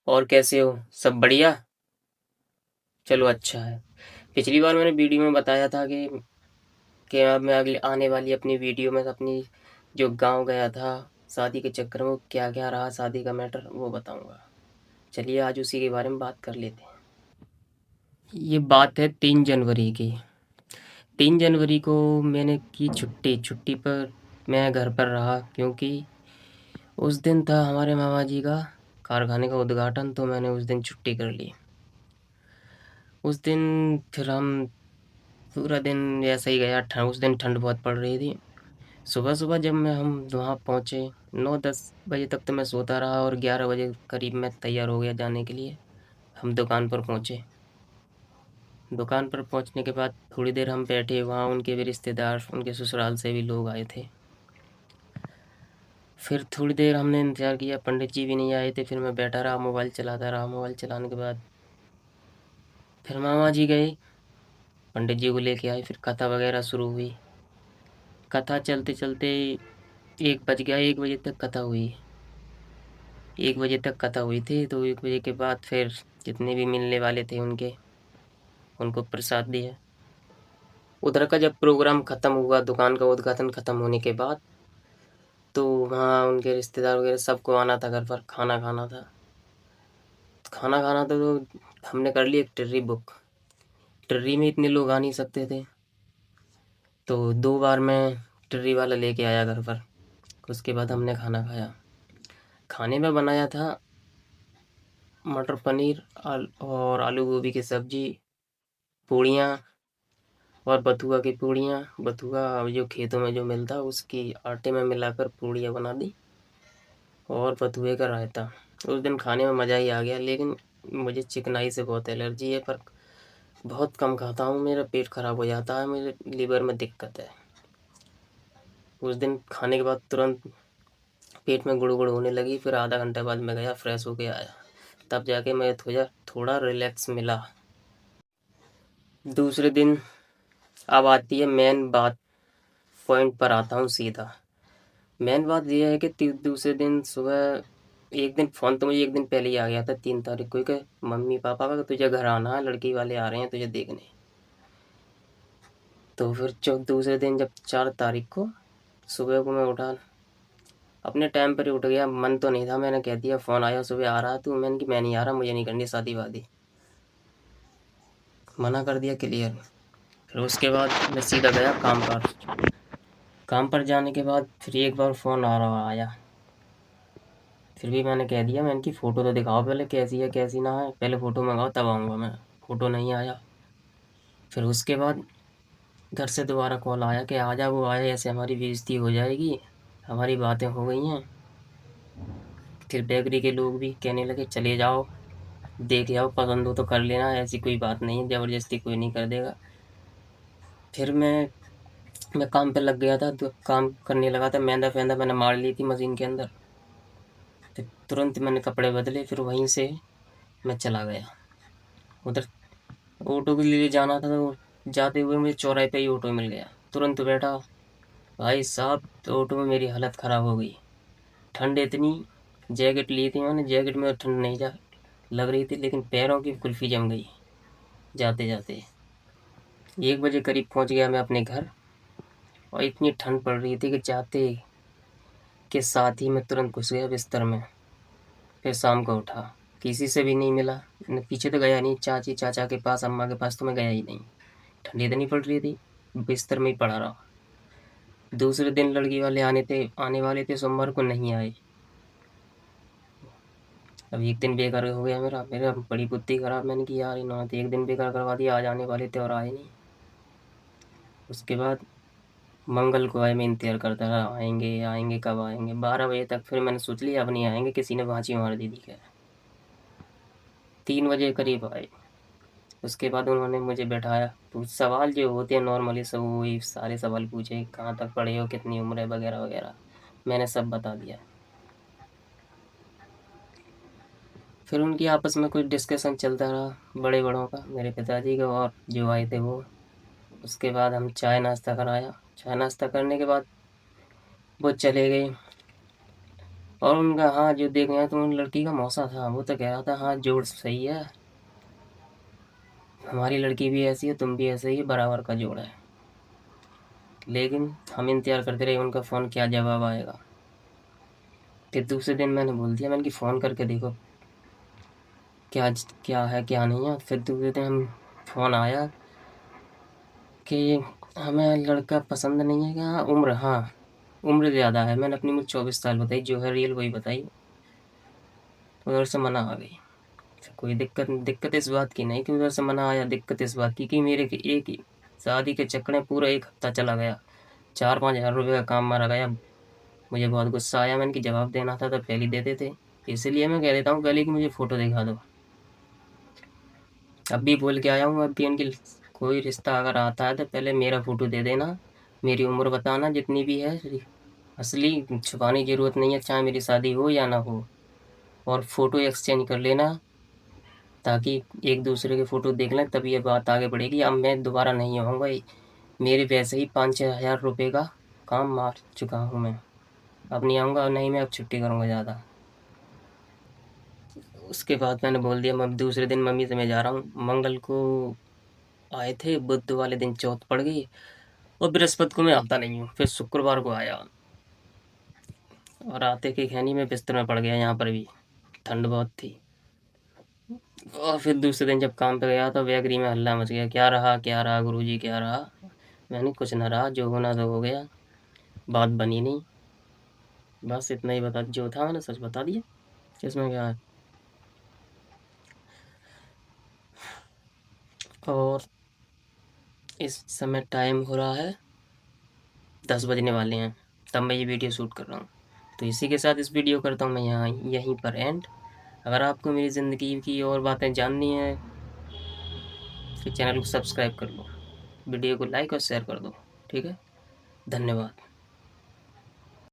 और कैसे हो? सब बढ़िया? चलो अच्छा है। पिछली बार मैंने वीडियो में बताया था कि अब मैं अगली आने वाली अपनी वीडियो में अपनी जो गांव गया था शादी के चक्कर में, क्या क्या रहा शादी का मैटर वो बताऊंगा। चलिए आज उसी के बारे में बात कर लेते हैं। ये बात है 3 जनवरी की। 3 जनवरी को मैंने की छुट्टी। छुट्टी पर मैं घर पर रहा क्योंकि उस दिन था हमारे मामा जी का कारखाने का उद्घाटन, तो मैंने उस दिन छुट्टी कर ली। उस दिन फिर हम पूरा दिन ऐसा ही गया। उस दिन ठंड बहुत पड़ रही थी। सुबह सुबह जब हम वहाँ पहुँचे, 9-10 बजे तक तो मैं सोता रहा और 11 बजे करीब मैं तैयार हो गया जाने के लिए। हम दुकान पर पहुँचे। दुकान पर पहुँचने के बाद थोड़ी देर हम बैठे वहाँ, उनके भी रिश्तेदार, उनके ससुराल से भी लोग आए थे। फिर थोड़ी देर हमने इंतज़ार किया, पंडित जी भी नहीं आए थे। फिर मैं बैठा रहा, मोबाइल चलाता रहा। मोबाइल चलाने के बाद फिर मामा जी गए, पंडित जी को लेके आए। फिर कथा वगैरह शुरू हुई। कथा चलते चलते 1 बज गया। 1 बजे तक कथा हुई। 1 बजे तक कथा हुई थी, तो 1 बजे के बाद फिर जितने भी मिलने वाले थे उनको प्रसाद दिया। उधर का जब प्रोग्राम खत्म हुआ, दुकान का उद्घाटन खत्म होने के बाद, तो वहाँ उनके रिश्तेदार वगैरह सबको आना था, घर पर खाना खाना था। खाना खाना था तो हमने कर ली एक टर्री बुक। टर्री में इतने लोग आ नहीं सकते थे, तो 2 बार मैं टर्री वाला लेके आया घर पर। उसके बाद हमने खाना खाया। खाने में बनाया था मटर पनीर और आलू गोभी की सब्जी, पूड़ियाँ और बथुआ की पूड़ियाँ। बथुआ जो खेतों में जो मिलता उसकी आटे में मिलाकर पूड़ियाँ बना दी, और बथुए का रायता। उस दिन खाने में मज़ा ही आ गया। लेकिन मुझे चिकनाई से बहुत एलर्जी है, पर बहुत कम खाता हूँ, मेरा पेट खराब हो जाता है, मेरे लीवर में दिक्कत है। उस दिन खाने के बाद तुरंत पेट में गुड़गुड़ होने लगी। फिर आधा घंटा बाद मैं गया, फ्रेश होके आया, तब जाके मैं थोड़ा थोड़ा रिलैक्स मिला। दूसरे दिन अब आती है मेन बात। पॉइंट पर आता हूँ सीधा। मेन बात यह है कि दूसरे दिन सुबह, एक दिन फ़ोन तो मुझे एक दिन पहले ही आ गया था, 3 तारीख को, कि मम्मी पापा का तुझे घर आना है, लड़की वाले आ रहे हैं तुझे देखने। तो फिर दूसरे दिन जब 4 तारीख को सुबह को मैं उठा, अपने टाइम पर ही उठ गया। मन तो नहीं था, मैंने कह दिया, फ़ोन आया सुबह आ रहा तू, मैंने कि मैं नहीं आ रहा, मुझे नहीं करनी शादी वादी, मना कर दिया क्लियर। फिर उसके बाद मैं सीधा गया काम पर। काम पर जाने के बाद फिर एक बार फ़ोन आ रहा आया। फिर भी मैंने कह दिया, मैंने की फ़ोटो तो दिखाओ पहले, कैसी है कैसी ना है, पहले फ़ोटो मंगाओ तब आऊँगा मैं। फ़ोटो नहीं आया। फिर उसके बाद घर से दोबारा कॉल आया कि आ जा, वो आए, ऐसे हमारी बेइज्जती हो जाएगी, हमारी बातें हो गई हैं। फिर बेकरी के लोग भी कहने लगे चले जाओ, देख आओ, पसंद हो तो कर लेना, ऐसी कोई बात नहीं है, ज़बरदस्ती कोई नहीं कर देगा। फिर मैं काम पे लग गया था, तो काम करने लगा था। मैदा फैदा मैंने मार ली थी मशीन के अंदर। फिर तुरंत मैंने कपड़े बदले, फिर वहीं से मैं चला गया उधर। ऑटो के लिए जाना था, तो जाते हुए मुझे चौराहे पे ही ऑटो मिल गया। तुरंत बैठा, भाई साहब, तो ऑटो में मेरी हालत ख़राब हो गई। ठंड इतनी, जैकेट ली थी मैंने, जैकेट में ठंड नहीं जा लग रही थी, लेकिन पैरों की कुल्फ़ी जम गई जाते जाते। 1 बजे करीब पहुंच गया मैं अपने घर, और इतनी ठंड पड़ रही थी कि जाते के साथ ही मैं तुरंत घुस गया बिस्तर में। फिर शाम को उठा, किसी से भी नहीं मिला। मैं पीछे तो गया नहीं, चाची चाचा के पास, अम्मा के पास तो मैं गया ही नहीं। ठंडी इतनी पड़ रही थी, बिस्तर में ही पड़ा रहा। दूसरे दिन लड़की वाले आने वाले थे, सोमवार को नहीं आए। अब एक दिन बेकार हो गया मेरा मेरा बड़ी बुद्धि खराब। मैंने कि यार इन्होंने तो एक दिन बेकार करवा दिया, आज आने वाले थे और आए नहीं। उसके बाद मंगल को आए, मैं इंतज़ार करता रहा, आएंगे आएंगे कब आएंगे। 12 बजे तक फिर मैंने सोच लिया अब नहीं आएंगे, किसी ने बाँची मार दी थी। खैर 3 बजे करीब आए। उसके बाद उन्होंने मुझे बैठाया, तो सवाल जो होते हैं नॉर्मली सब वही सारे सवाल पूछे, कहाँ तक पढ़े हो, कितनी उम्र है, वगैरह वगैरह। मैंने सब बता दिया। फिर उनकी आपस में कुछ डिस्कशन चलता रहा, बड़े बड़ों का, मेरे पिताजी का और जो आए थे वो। उसके बाद हम चाय नाश्ता कराया। चाय नाश्ता करने के बाद वो चले गए। और उनका हाँ जो देख गया तो उन लड़की का मौसा था, वो तो कह रहा था हाँ जोड़ सही है, हमारी लड़की भी ऐसी है, तुम भी ऐसे ही, बराबर का जोड़ है। लेकिन हम इंतज़ार करते रहे उनका फ़ोन क्या जवाब आएगा। फिर दूसरे दिन मैंने बोल दिया, मैंने कि फ़ोन करके देखो क्या क्या है क्या नहीं है। फिर दूसरे दिन हम फ़ोन आया कि हमें लड़का पसंद नहीं है। क्या उम्र, हाँ उम्र ज़्यादा है। मैंने अपनी उम्र 24 साल बताई, जो है रियल वही बताई। तो उधर से मना आ गई। कोई दिक्कत इस बात की नहीं कि उधर से मना आया, दिक्कत इस बात की कि मेरे के एक ही शादी के चक्कर में पूरा 1 हफ्ता चला गया, 4-5 हज़ार रुपये का काम मारा गया। मुझे बहुत गुस्सा आया, मैंने कि जवाब देना था तो पहले ही दे देते। इसलिए मैं कह देता हूँ पहले कि मुझे फ़ोटो दिखा दो। अब भी बोल के आया हूँ, अब भी उनकी कोई रिश्ता अगर आता है तो पहले मेरा फ़ोटो दे देना, मेरी उम्र बताना जितनी भी है, असली छुपाने की ज़रूरत नहीं है, चाहे मेरी शादी हो या ना हो। और फ़ोटो एक्सचेंज कर लेना ताकि एक दूसरे के फ़ोटो देख लें, तब ये बात आगे बढ़ेगी। अब मैं दोबारा नहीं आऊँगा, मेरे वैसे ही 5-6 हज़ार रुपये का काम मार चुका हूँ मैं। अब नहीं आऊँगा, और नहीं मैं अब छुट्टी करूँगा ज़्यादा। उसके बाद मैंने बोल दिया, मैं दूसरे दिन मम्मी से मैं जा रहा हूँ। मंगल को आए थे, बुध वाले दिन चौथ पड़ गई और बृहस्पति को मैं आता नहीं हूँ। फिर शुक्रवार को आया और आते के खैनी में बिस्तर में पड़ गया। यहाँ पर भी ठंड बहुत थी। और फिर दूसरे दिन जब काम पे गया तो बेकरी में हल्ला मच गया, क्या रहा गुरुजी, क्या रहा। मैंने कुछ ना रहा, जो होना तो हो गया, बात बनी नहीं। बस इतना ही बता, जो था मैंने सच बता दिया, इसमें क्या है। और इस समय टाइम हो रहा है 10 बजने वाले हैं, तब मैं ये वीडियो शूट कर रहा हूँ। तो इसी के साथ इस वीडियो करता हूँ मैं यहाँ यहीं पर एंड। अगर आपको मेरी ज़िंदगी की और बातें जाननी है तो चैनल को सब्सक्राइब कर लो, वीडियो को लाइक और शेयर कर दो। ठीक है, धन्यवाद।